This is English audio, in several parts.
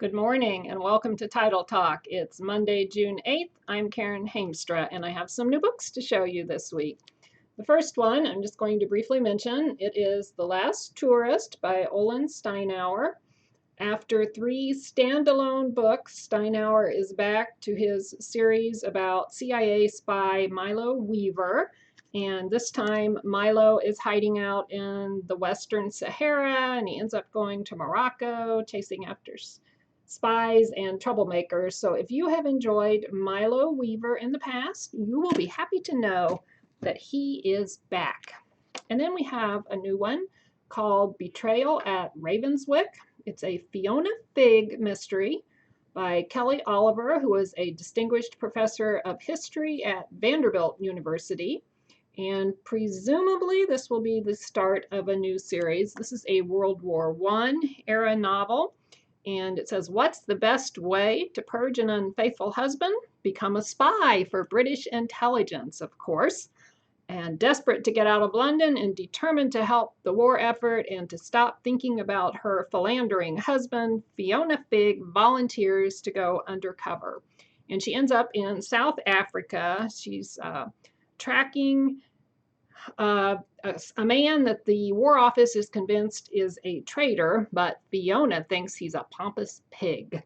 Good morning and welcome to Title Talk. It's Monday, June 8th. I'm Karen Heemstra and I have some new books to show you this week. The first one I'm just going to briefly mention. It is The Last Tourist by Olin Steinauer. After 3 standalone books, Steinauer is back to his series about CIA spy Milo Weaver. And this time Milo is hiding out in the Western Sahara and he ends up going to Morocco, chasing after spies and troublemakers. So if you have enjoyed Milo Weaver in the past, you will be happy to know that he is back. And then we have a new one called Betrayal at Ravenswick. It's a Fiona Figg mystery by Kelly Oliver, who is a distinguished professor of history at Vanderbilt University. And presumably this will be the start of a new series. This is a World War I era novel. And it says, what's the best way to purge an unfaithful husband? Become a spy for British intelligence, of course. And desperate to get out of London and determined to help the war effort and to stop thinking about her philandering husband, Fiona Figg volunteers to go undercover. And she ends up in South Africa. She's tracking a man that the War Office is convinced is a traitor, but Fiona thinks he's a pompous pig.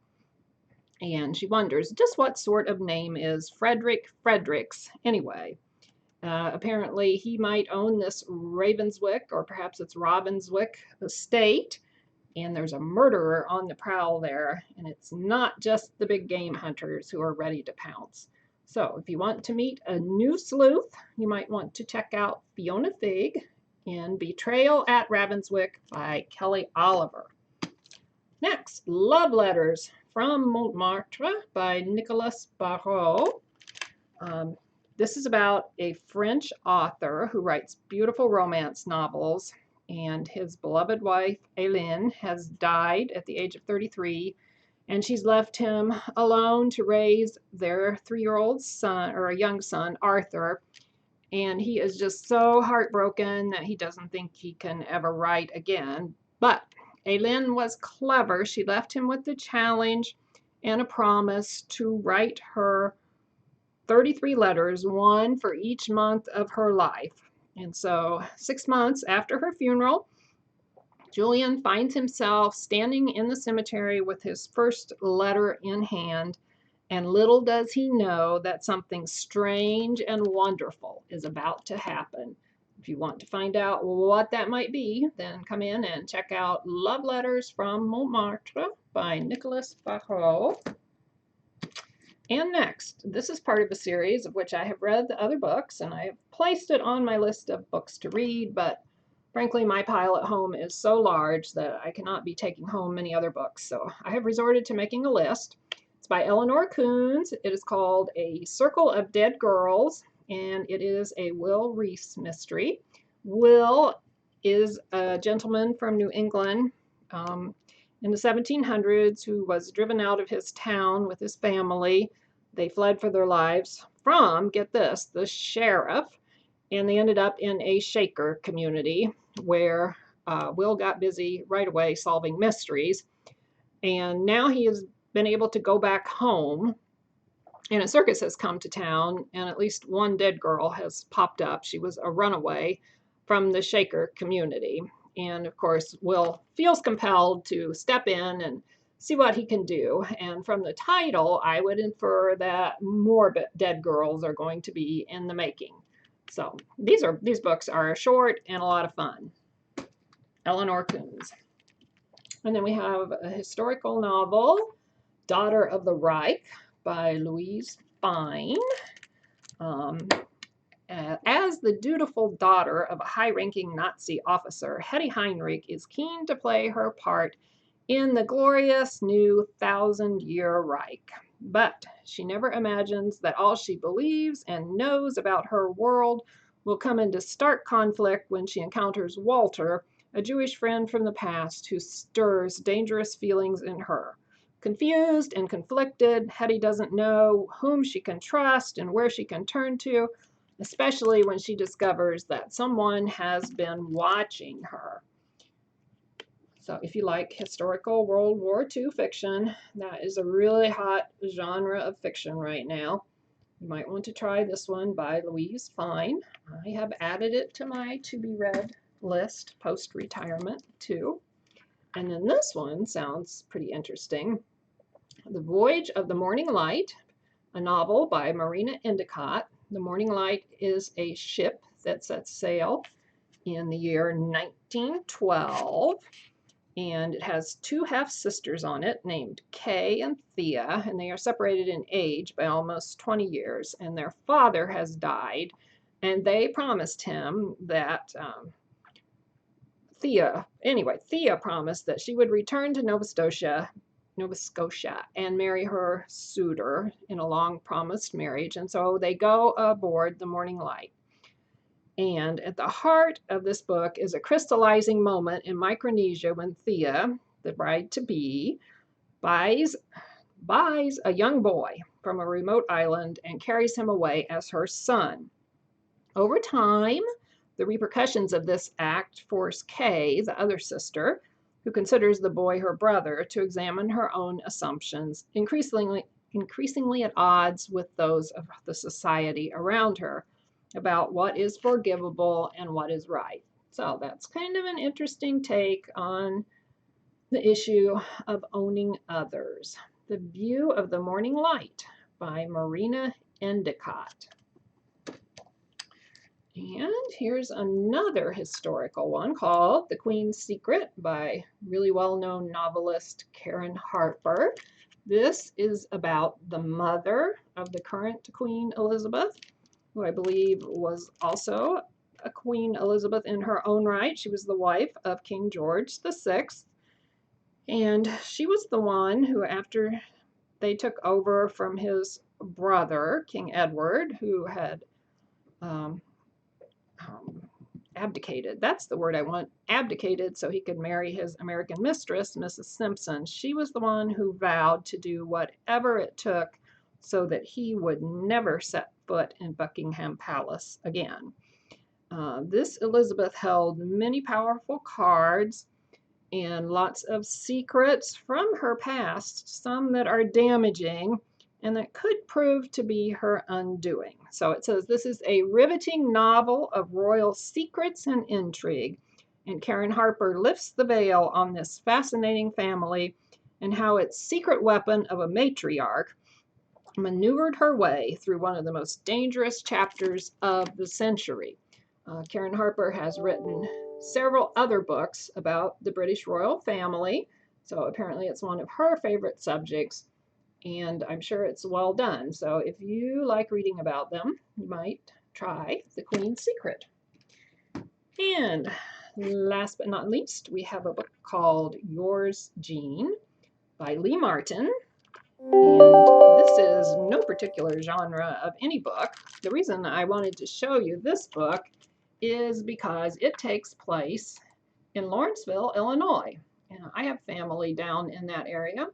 And she wonders just what sort of name is Frederick Fredericks anyway. Apparently he might own this Ravenswick, or perhaps it's Robbinswick estate, and there's a murderer on the prowl there, and it's not just the big game hunters who are ready to pounce. So if you want to meet a new sleuth, you might want to check out Fiona Figg in Betrayal at Ravenswick by Kelly Oliver. Next, Love Letters from Montmartre by Nicolas Barrault. This is about a French author who writes beautiful romance novels, and his beloved wife, Hélène, has died at the age of 33, and she's left him alone to raise their 3-year-old son, or a young son, Arthur, and he is just so heartbroken that he doesn't think he can ever write again. But Hélène was clever. She left him with the challenge and a promise to write her 33 letters, one for each month of her life. And so 6 months after her funeral, Julian finds himself standing in the cemetery with his first letter in hand, and little does he know that something strange and wonderful is about to happen. If you want to find out what that might be, then come in and check out Love Letters from Montmartre by Nicolas Barrault. And next, this is part of a series of which I have read the other books, and I have placed it on my list of books to read, but frankly, my pile at home is so large that I cannot be taking home many other books, so I have resorted to making a list. It's by Eleanor Coons. It is called A Circle of Dead Girls, and it is a Will Reese mystery. Will is a gentleman from New England in the 1700s who was driven out of his town with his family. They fled for their lives from, get this, the sheriff, and they ended up in a Shaker community where Will got busy right away solving mysteries. And now he has been able to go back home, and a circus has come to town, and at least one dead girl has popped up. She was a runaway from the Shaker community. And of course, Will feels compelled to step in and see what he can do. And from the title, I would infer that more dead girls are going to be in the making. So these books are short and a lot of fun. Eleanor Coons. And then we have a historical novel, Daughter of the Reich by Louise Fine. As the dutiful daughter of a high-ranking Nazi officer, Hetty Heinrich is keen to play her part in the glorious new 1,000-year Reich. But she never imagines that all she believes and knows about her world will come into stark conflict when she encounters Walter, a Jewish friend from the past who stirs dangerous feelings in her. Confused and conflicted, Hetty doesn't know whom she can trust and where she can turn to, especially when she discovers that someone has been watching her. So if you like historical World War II fiction, that is a really hot genre of fiction right now. You might want to try this one by Louise Fine. I have added it to my to-be-read list post-retirement too. And then this one sounds pretty interesting. The Voyage of the Morning Light, a novel by Marina Endicott. The Morning Light is a ship that sets sail in the year 1912. And it has two half-sisters on it named Kay and Thea, and they are separated in age by almost 20 years, and their father has died, and they promised him that Thea promised that she would return to Nova Scotia and marry her suitor in a long-promised marriage, and so they go aboard the Morning Light. And at the heart of this book is a crystallizing moment in Micronesia when Thea, the bride-to-be, buys a young boy from a remote island and carries him away as her son. Over time, the repercussions of this act force Kay, the other sister, who considers the boy her brother, to examine her own assumptions, increasingly at odds with those of the society around her, about what is forgivable and what is right. So that's kind of an interesting take on the issue of owning others. The View of the Morning Light by Marina Endicott. And here's another historical one called The Queen's Secret by really well-known novelist Karen Harper. This is about the mother of the current Queen Elizabeth, who I believe was also a Queen Elizabeth in her own right. She was the wife of King George VI. And she was the one who, after they took over from his brother, King Edward, who had abdicated. That's the word I want. Abdicated so he could marry his American mistress, Mrs. Simpson. She was the one who vowed to do whatever it took so that he would never set foot in Buckingham Palace again. This Elizabeth held many powerful cards and lots of secrets from her past, some that are damaging and that could prove to be her undoing. So it says this is a riveting novel of royal secrets and intrigue, and Karen Harper lifts the veil on this fascinating family and how its secret weapon of a matriarch maneuvered her way through one of the most dangerous chapters of the century. Karen Harper has written several other books about the British royal family, so apparently it's one of her favorite subjects, and I'm sure it's well done. So if you like reading about them, you might try The Queen's Secret. And last but not least, we have a book called Yours, Jean by Lee Martin. And this is no particular genre of any book. The reason I wanted to show you this book is because it takes place in Lawrenceville, Illinois. And I have family down in that area.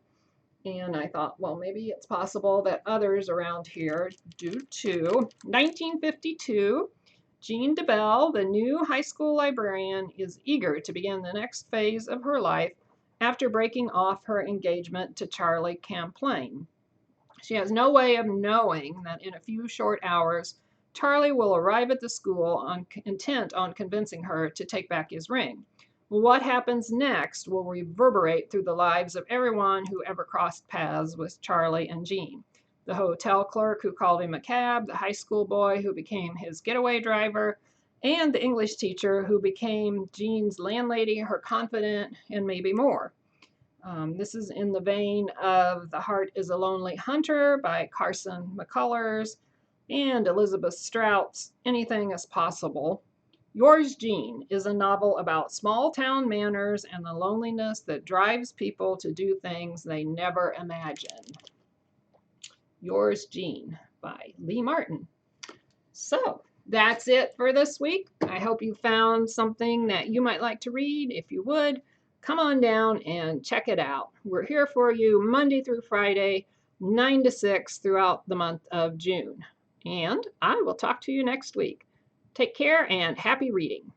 And I thought, well, maybe it's possible that others around here do too. 1952, Jean DeBell, the new high school librarian, is eager to begin the next phase of her life after breaking off her engagement to Charlie Champlain. She has no way of knowing that in a few short hours, Charlie will arrive at the school intent on convincing her to take back his ring. What happens next will reverberate through the lives of everyone who ever crossed paths with Charlie and Jean. The hotel clerk who called him a cab, the high school boy who became his getaway driver, and the English teacher who became Jean's landlady, her confidant, and maybe more. This is in the vein of The Heart is a Lonely Hunter by Carson McCullers and Elizabeth Strout's Anything is Possible. Yours, Jean is a novel about small-town manners and the loneliness that drives people to do things they never imagined. Yours, Jean by Lee Martin. So that's it for this week. I hope you found something that you might like to read. If you would, come on down and check it out. We're here for you Monday through Friday, 9 to 6 throughout the month of June. And I will talk to you next week. Take care and happy reading.